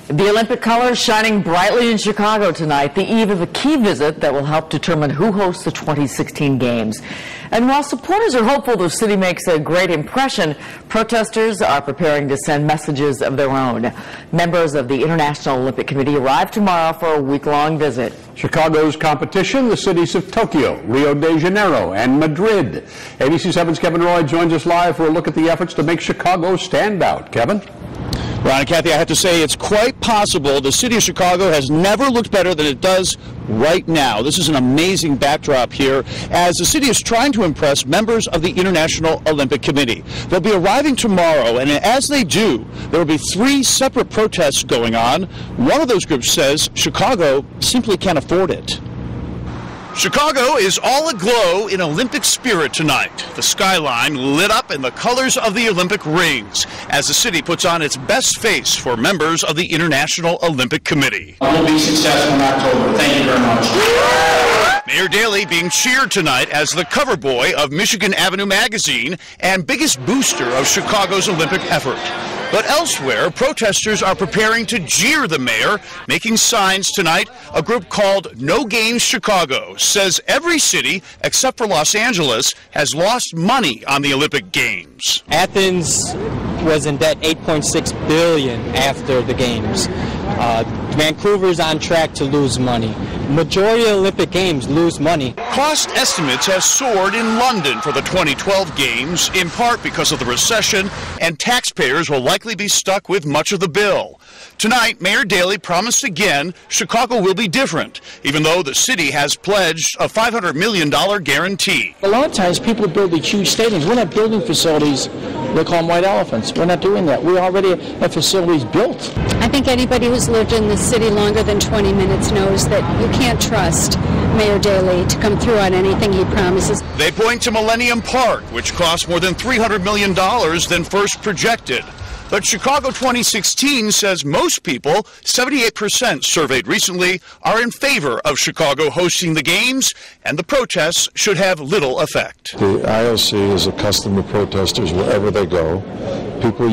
The Olympic colors shining brightly in Chicago tonight, the eve of a key visit that will help determine who hosts the 2016 Games. And while supporters are hopeful the city makes a great impression, protesters are preparing to send messages of their own. Members of the International Olympic Committee arrive tomorrow for a week-long visit. Chicago's competition, the cities of Tokyo, Rio de Janeiro, and Madrid. ABC 7's Kevin Roy joins us live for a look at the efforts to make Chicago stand out. Kevin? Ron and Kathy, I have to say it's quite possible the city of Chicago has never looked better than it does right now. This is an amazing backdrop here as the city is trying to impress members of the International Olympic Committee. They'll be arriving tomorrow, and as they do, there will be 3 separate protests going on. One of those groups says Chicago simply can't afford it. Chicago is all aglow in Olympic spirit tonight. The skyline lit up in the colors of the Olympic rings as the city puts on its best face for members of the International Olympic Committee. We'll be successful in October. Thank you very much. Mayor Daley being cheered tonight as the cover boy of Michigan Avenue magazine and biggest booster of Chicago's Olympic effort. But elsewhere, protesters are preparing to jeer the mayor, making signs tonight. A group called No Games Chicago says every city, except for Los Angeles, has lost money on the Olympic Games. Athens was in debt $8.6 billion after the Games. Vancouver's on track to lose money. Majority of Olympic Games lose money. Cost estimates have soared in London for the 2012 Games, in part because of the recession, and taxpayers will likely be stuck with much of the bill. Tonight, Mayor Daley promised again Chicago will be different, even though the city has pledged a $500 million guarantee. A lot of times people build these huge stadiums. We're not building facilities, they call them white elephants. We're not doing that. We already have facilities built. I think anybody who's lived in the city longer than 20 minutes knows that you can't trust Mayor Daley to come through on anything he promises. They point to Millennium Park, which cost more than $300 million than first projected. But Chicago 2016 says most people, 78% surveyed recently, are in favor of Chicago hosting the Games, and the protests should have little effect. The IOC is accustomed to protesters wherever they go. People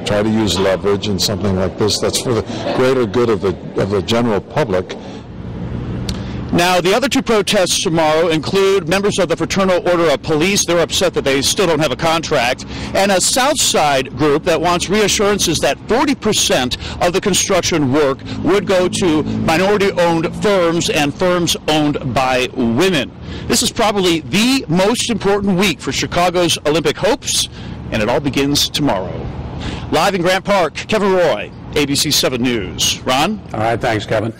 try to use leverage in something like this that's for the greater good of the general public. Now, the other 2 protests tomorrow include members of the Fraternal Order of Police. They're upset that they still don't have a contract. And a South Side group that wants reassurances that 40% of the construction work would go to minority-owned firms and firms owned by women. This is probably the most important week for Chicago's Olympic hopes, and it all begins tomorrow. Live in Grant Park, Kevin Roy, ABC 7 News. Ron? All right, thanks, Kevin.